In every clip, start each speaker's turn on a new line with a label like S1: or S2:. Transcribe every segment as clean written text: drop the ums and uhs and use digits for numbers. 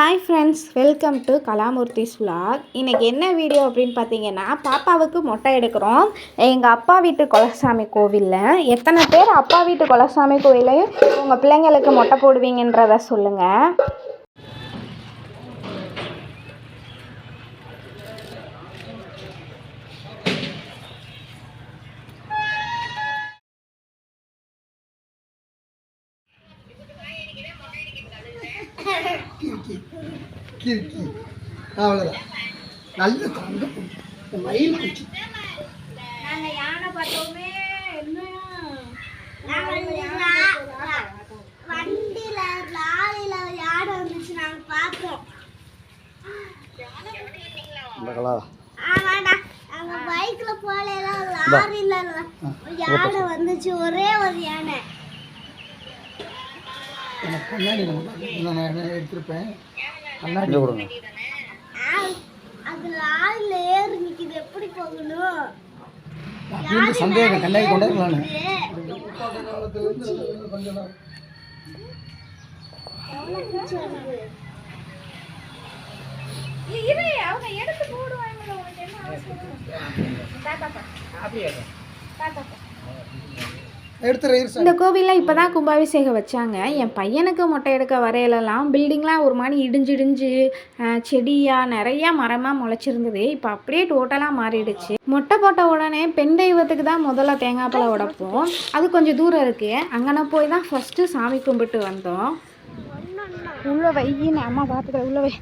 S1: Hi friends, welcome to Kalamurthy's vlog. இன்றைக்கி என்ன video அப்படின்னு பார்த்தீங்கன்னா, பாப்பாவுக்கு மொட்டை எடுக்கிறோம். எங்கள் அப்பா வீட்டு குலசாமி கோவிலில் எத்தனை பேர் அப்பா வீட்டு குலசாமி கோவிலையும் உங்கள் பிள்ளைங்களுக்கு மொட்டை போடுவீங்கன்றதை சொல்லுங்கள்.
S2: கிறுக்கி அவ்வளோதான். நல்ல தங்க மயில் குச்சி
S1: நாங்கள் யானை பார்த்தோமே.
S3: வண்டியில லாரியில யானை வந்துச்சு, நாங்க பார்த்தோம். ஆமாடா, அங்க பைக்ல போல லாரியில யானை வந்துச்சு, ஒரே ஒரு யானை.
S2: கண்ணாடி நான் எடுத்திருப்பேன். கண்ணாடி கொடுங்க.
S3: அது லாரியில ஏறி நிக்குது, எப்படி போகணும்?
S2: சந்தேகம் கண்ணாடி கொண்டாடலாம்.
S1: இந்த கோவிலில் இப்போ தான் கும்பாபிஷேகம் வச்சாங்க. என் பையனுக்கு மொட்டை எடுக்க வரையிலலாம் பில்டிங்லாம் ஒரு மாதிரி இடிஞ்சு செடியாக நிறையா மரமாக முளைச்சிருந்தது. இப்போ அப்படியே டோட்டலாக மாறிடுச்சு. மொட்டை போட்ட உடனே பெண் தெய்வத்துக்கு தான் முதல்ல தேங்காய் பழம் உடைப்போம். அது கொஞ்சம் தூரம் இருக்குது. அங்கன போய் தான் ஃபஸ்ட்டு சாமி கும்பிட்டு வந்தோம். உள்ள வையின்னு அம்மா பார்த்துக்க, உள்ள வை.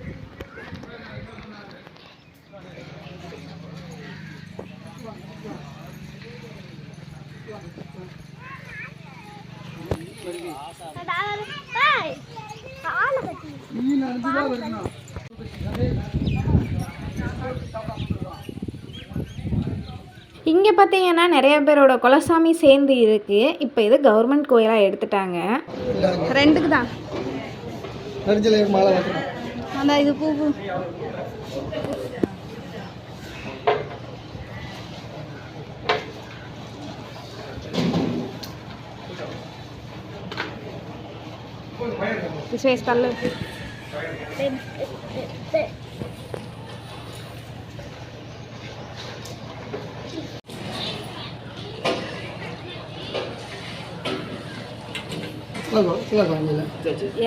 S1: இங்கே பார்த்தீங்கன்னா நிறைய பேரோட குலசாமி சேர்ந்து இருக்கு. இப்போ இது கவர்மெண்ட் கோயிலாக எடுத்துட்டாங்க. ரெண்டுக்கு தான் அந்த இது பூ చేస్తాను.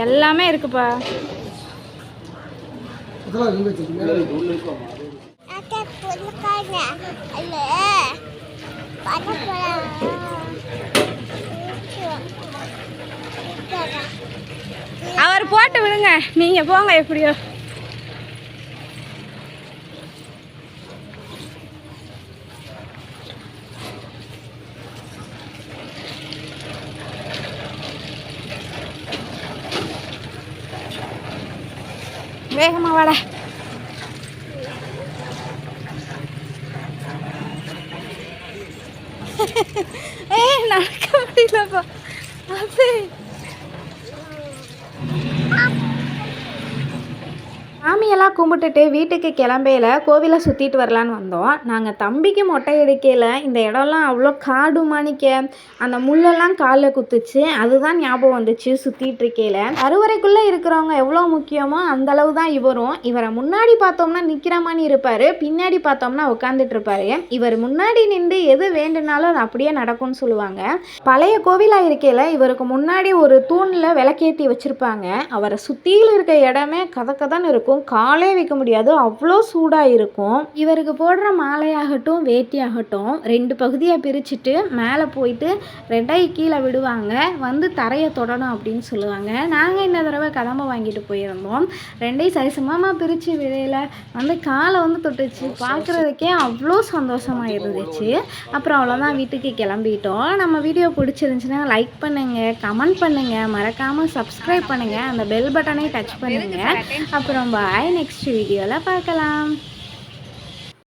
S1: எல்லாமே இருக்குப்பா. அவர் போட்டு விடுங்க, நீங்க போங்க எப்படியோ. வேகமா வாடா. நடக்க முடியலப்பா. அது சாமியெல்லாம் கும்பிட்டுட்டு வீட்டுக்கு கிளம்பையில் கோவிலை சுற்றிட்டு வரலான்னு வந்தோம். நாங்கள் தம்பிக்கு மொட்டை எடுக்கையில் இந்த இடம்லாம் அவ்வளோ காடு மாணிக்க அந்த முள்ளெல்லாம் காலில் குத்துச்சு. அதுதான் ஞாபகம் வந்துச்சு சுற்றிட்டு இருக்கையில். அறுவரைக்குள்ளே இருக்கிறவங்க எவ்வளோ முக்கியமோ அந்தளவு தான் இவரும். இவரை முன்னாடி பார்த்தோம்னா நிற்கிற மாதிரி இருப்பார், பின்னாடி பார்த்தோம்னா உட்காந்துட்டு இருப்பார். இவர் முன்னாடி நின்று எது வேண்டுனாலும் அது அப்படியே நடக்கும்னு சொல்லுவாங்க. பழைய கோவிலாக இருக்கையில் இவருக்கு முன்னாடி ஒரு தூணில் விளக்கேற்றி வச்சுருப்பாங்க. அவரை சுற்றியில் இருக்க இடமே கதக்கதான் இருக்கும், காலே வைக்க முடியாது, அவ்வளோ சூடாக இருக்கும். இவருக்கு போடுற மாலையாகட்டும் வேட்டியாகட்டும் ரெண்டு பகுதியாக பிரிச்சுட்டு மேலே போயிட்டு ரெண்டாய் கீழே விடுவாங்க, வந்து தரையை தொடணும் அப்படின்னு சொல்லுவாங்க. நாங்கள் இந்த தடவை கதம்பை வாங்கிட்டு போயிருந்தோம். ரெண்டையும் சரிசமமாக பிரித்து விடையில் வந்து காலை வந்து தொட்டுச்சு. பார்க்குறதுக்கே அவ்வளோ சந்தோஷமாக இருந்துச்சு. அப்புறம் அவ்வளோதான், வீட்டுக்கு கிளம்பிட்டோம். நம்ம வீடியோ பிடிச்சிருந்துச்சுன்னா லைக் பண்ணுங்கள், கமெண்ட் பண்ணுங்கள், மறக்காமல் சப்ஸ்கிரைப் பண்ணுங்கள், அந்த பெல் பட்டனை டச் பண்ணுங்கள். அப்புறம் பாய், நெக்ஸ்ட் வீடியோவில் பார்க்கலாம்.